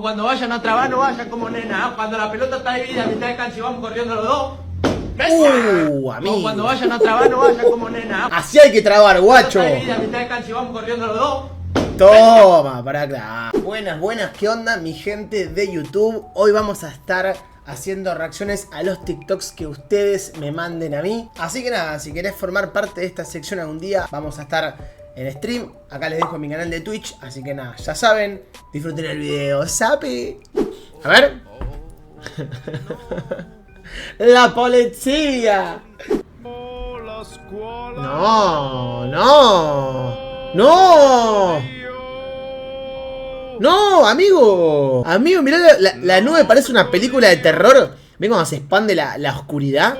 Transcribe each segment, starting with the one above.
Cuando vayan a trabar, no vayan como nena. Cuando la pelota está dividida a mitad de cancha y vamos corriendo los dos. Amigo. Cuando vayan a trabar, no vayan como nena. Así hay que trabar, guacho. Está dividida a mitad de cancha y vamos corriendo los dos. Toma, para acá. Buenas, ¿qué onda mi gente de YouTube? Hoy vamos a estar haciendo reacciones a los TikToks que ustedes me manden a mí. Así que nada, si querés formar parte de esta sección algún día, vamos a estar en stream. Acá les dejo mi canal de Twitch, así que nada, ya saben, disfruten el video, ¡sape! A ver. ¡La policía! No. No, amigo. Amigo, mirá, la nube parece una película de terror. ¿Ven cómo se expande la oscuridad?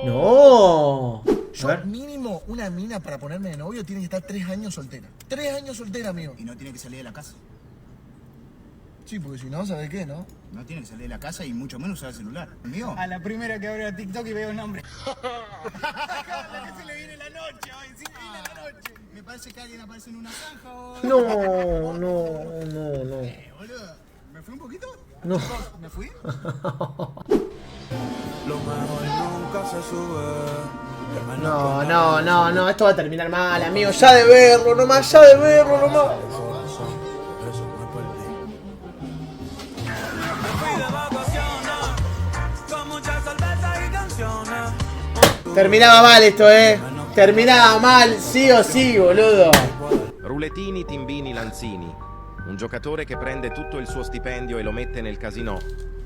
No. Yo mínimo una mina para ponerme de novio tiene que estar 3 años soltera. 3 años soltera, amigo. Y no tiene que salir de la casa. Sí, porque si no, ¿sabes qué, no? No tiene que salir de la casa y mucho menos usar el celular. ¿Mío? A la primera que abro TikTok y veo un nombre. La que se le viene la noche hoy, sí, viene la noche. Me parece que alguien aparece en una zanja hoy. No. Boludo, ¿me fui un poquito? No. ¿Me fui? Lo mejor nunca se sube. No, esto va a terminar mal, amigo. Ya de verlo nomás. Terminaba mal esto, terminaba mal, sì o sì, boludo. Ruletini, timbini, lanzini. Un giocatore che prende tutto il suo stipendio e lo mette nel casinò,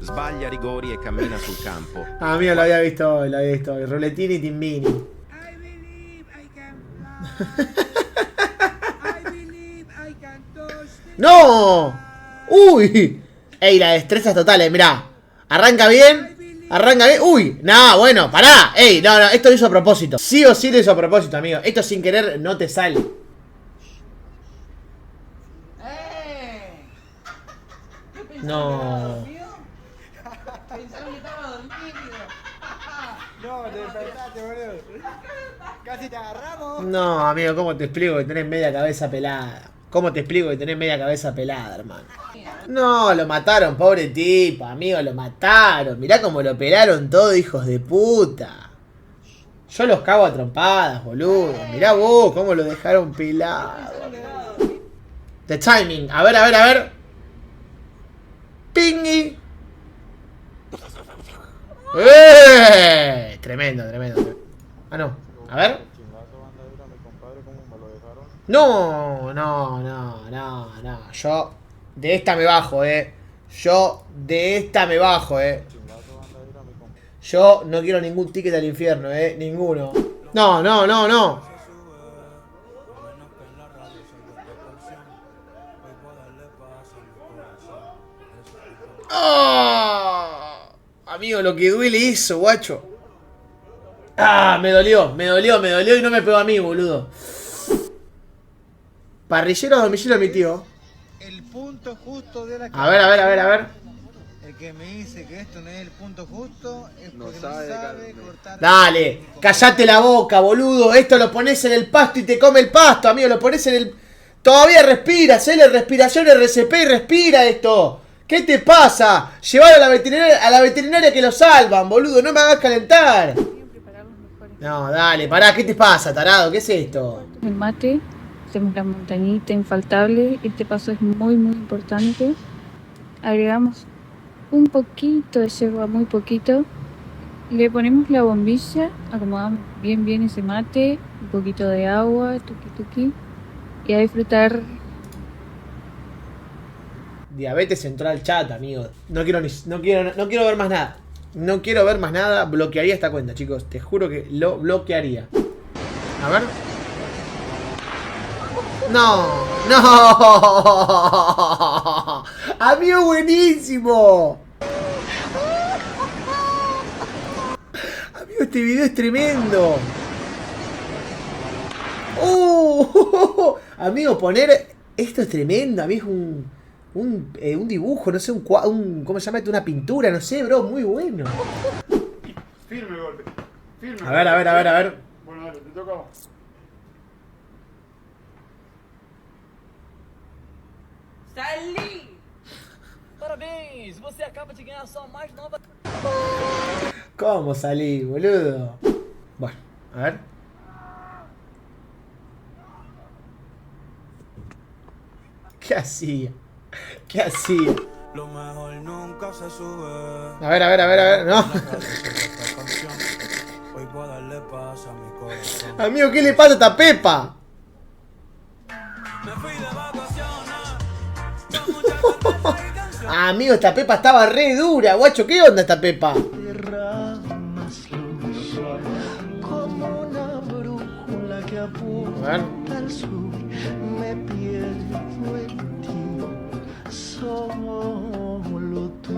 sbaglia rigori e cammina sul campo. Ah, mio, lo había visto hoy, Ruletini, timbini. I believe I can fly. I believe I can touch the ¡No! ¡Uy! Ey, la destreza es total, mirá. Arranca bien. ¡Uy! No, bueno, pará. Ey, no, esto lo hizo a propósito. Sí o sí lo hizo a propósito, amigo. Esto sin querer no te sale. No. Pensaron que estaba dormido. No, te despertaste, boludo. Casi te agarramos. No, amigo, ¿cómo te explico que tenés media cabeza pelada? Hermano? No, lo mataron, pobre tipo, amigo, lo mataron. Mirá cómo lo pelaron todos, hijos de puta. Yo los cago a trompadas, boludo. Mirá vos cómo lo dejaron pelado. The timing. A ver. Pingui. Tremendo. Ah, no. A ver. No. Yo de esta me bajo, Yo no quiero ningún ticket al infierno, ninguno. No. ¡Oh! Amigo, lo que duele eso, guacho. Ah, me dolió y no me pegó a mí, boludo. Parrillero domicilio mi tío. El punto justo de la A ver. El que me dice que esto no es el punto justo es porque no sabe cortar. Dale, callate la boca, boludo. Esto lo pones en el pasto y te come el pasto, amigo. Lo pones en el... Todavía respira, hacele respiración RCP y respira esto. ¿Qué te pasa? Llevar a la veterinaria que lo salvan, boludo. No me hagas calentar. No, dale, pará. ¿Qué te pasa, tarado? ¿Qué es esto? El mate, hacemos la montañita infaltable. Este paso es muy importante. Agregamos un poquito de yerba, muy poquito. Le ponemos la bombilla, acomodamos bien ese mate, un poquito de agua, tuqui. Y a disfrutar. Diabetes entró al chat, amigo. No quiero ver más nada. No quiero ver más nada. Bloquearía esta cuenta, chicos. Te juro que lo bloquearía. A ver. No. Amigo, buenísimo. Amigo, este video es tremendo. Amigo, poner... Esto es tremendo. A mí es un dibujo, no sé, ¿cómo se llama esto? Una pintura, no sé, bro, muy bueno. Firme el golpe. A ver. Bueno, dale, te toca a vos. ¡Salí! ¿Cómo salí, boludo? Bueno, a ver. ¿Qué hacía? ¿Qué hacía? Lo mejor nunca se sube. A ver, no. Hoy puedo darle paz a mi corazón. Amigo, ¿qué le pasa a esta Pepa? Me fui de vacaciones. Amigo, esta Pepa estaba re dura, guacho. ¿Qué onda esta Pepa? Como una brújula que apunta A ver. al sur, me pierdo en ti, solo tú.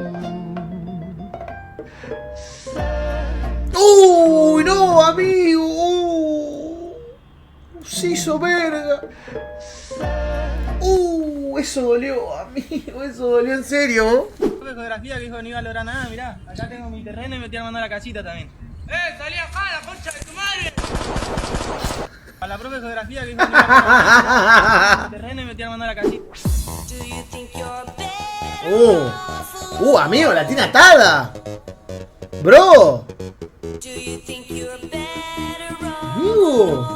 ¡Uy, no, amigo! Se hizo verga. Eso dolió, amigo. Eso dolió en serio. Profe de geografía que dijo que no iba a lograr nada, mirá. Acá tengo mi terreno y me tiran mandando a la casita también. ¡Salí acá, la concha de tu madre! A la profe de geografía que dijo que no iba a lograr nada. Mi terreno y me tiran mandando a la casita. Amigo, la tiene atada. Bro. Amigo.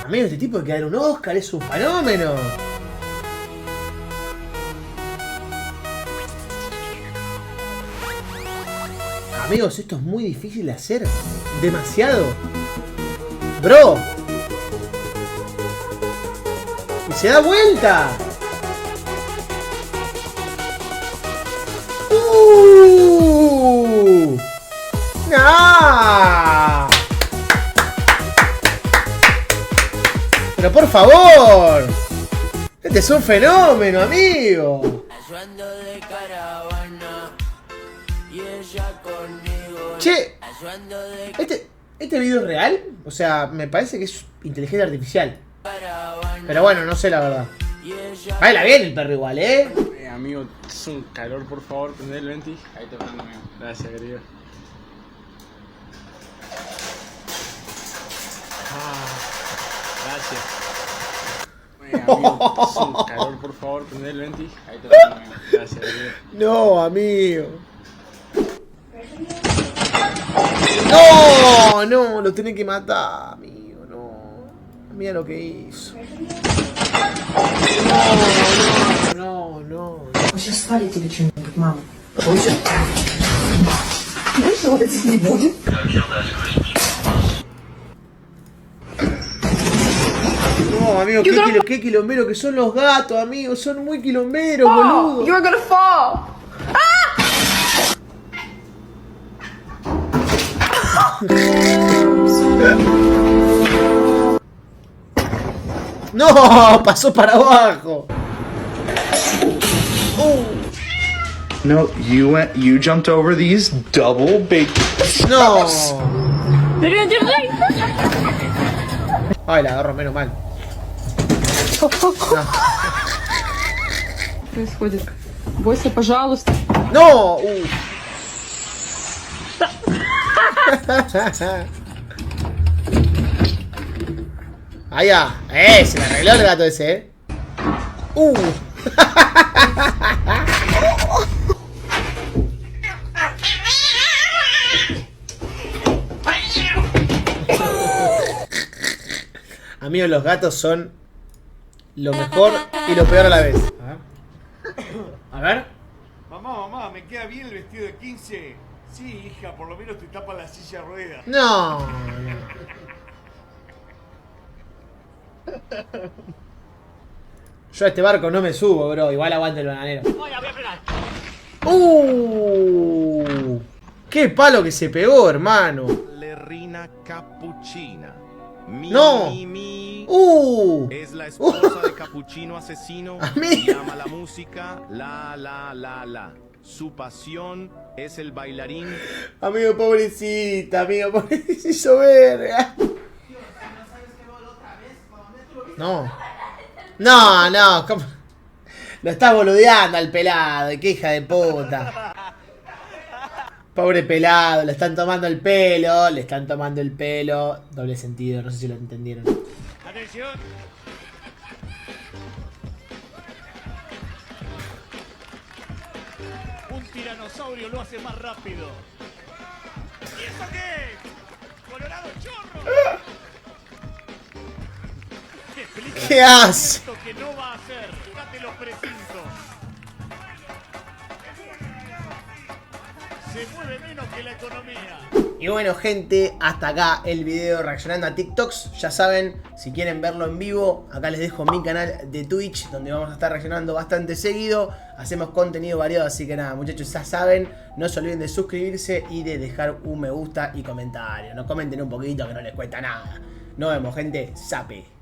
Amigo, este tipo hay que dar un Oscar, es un fenómeno. Amigos, esto es muy difícil de hacer. Demasiado. Bro. Y se da vuelta. ¡No! Pero por favor. Este es un fenómeno, amigo. Che, ¿este video es real? O sea, me parece que es inteligencia artificial. Pero bueno, no sé la verdad. Baila bien el perro igual, ¿eh? Amigo, es un calor, por favor, prende el venti. Ahí te prendo, amigo. Gracias, querido. Gracias. Amigo, es un calor, por favor, prende el venti. Ahí te prendo, amigo. Gracias, querido. No, amigo. No, no, lo tiene que matar, amigo, no. Mira lo que hizo. No, no, no. Вы сейчас спалите или что-нибудь, мама? Больше? Больше вот этих не будет. No, amigo, qué quilombero que son los gatos, amigo. Son muy quilomberos, boludo. You're gonna fall. No, pasó para abajo. No, you jumped over these double big. No. Ay, la agarro menos mal. No. Происходит. Бойся, пожалуйста. No. Allá. Se le arregló el gato ese, ¿eh? Amigos, los gatos son lo mejor y lo peor a la vez. A ver. Mamá, ¿me queda bien el vestido de 15? Sí, hija, por lo menos te tapa la silla de ruedas. No. Yo a este barco no me subo, bro. Igual aguante el bananero. ¡Qué palo que se pegó, hermano! Lerrina Cappuccina. ¡No! Es la esposa de Cappuccino asesino. Y ama la música. La. Su pasión es el bailarín. Amigo, pobrecita, amigo, pobrecita, hizo verga. No. No, ¿cómo? Lo estás boludeando al pelado, qué hija de puta. Pobre pelado, le están tomando el pelo, le están tomando el pelo. Doble sentido, no sé si lo entendieron. Atención. Un tiranosaurio lo hace más rápido. ¿Y eso qué? Colorado chorro. ¿Qué hace? Que no va a hacer. Fíjate los precintos. Se mueve menos que la economía. Y bueno, gente, hasta acá el video reaccionando a TikToks. Ya saben, si quieren verlo en vivo, acá les dejo mi canal de Twitch, donde vamos a estar reaccionando bastante seguido. Hacemos contenido variado, así que nada, muchachos, ya saben, no se olviden de suscribirse y de dejar un me gusta y comentario. No comenten un poquito, que no les cuesta nada. Nos vemos, gente. Sape.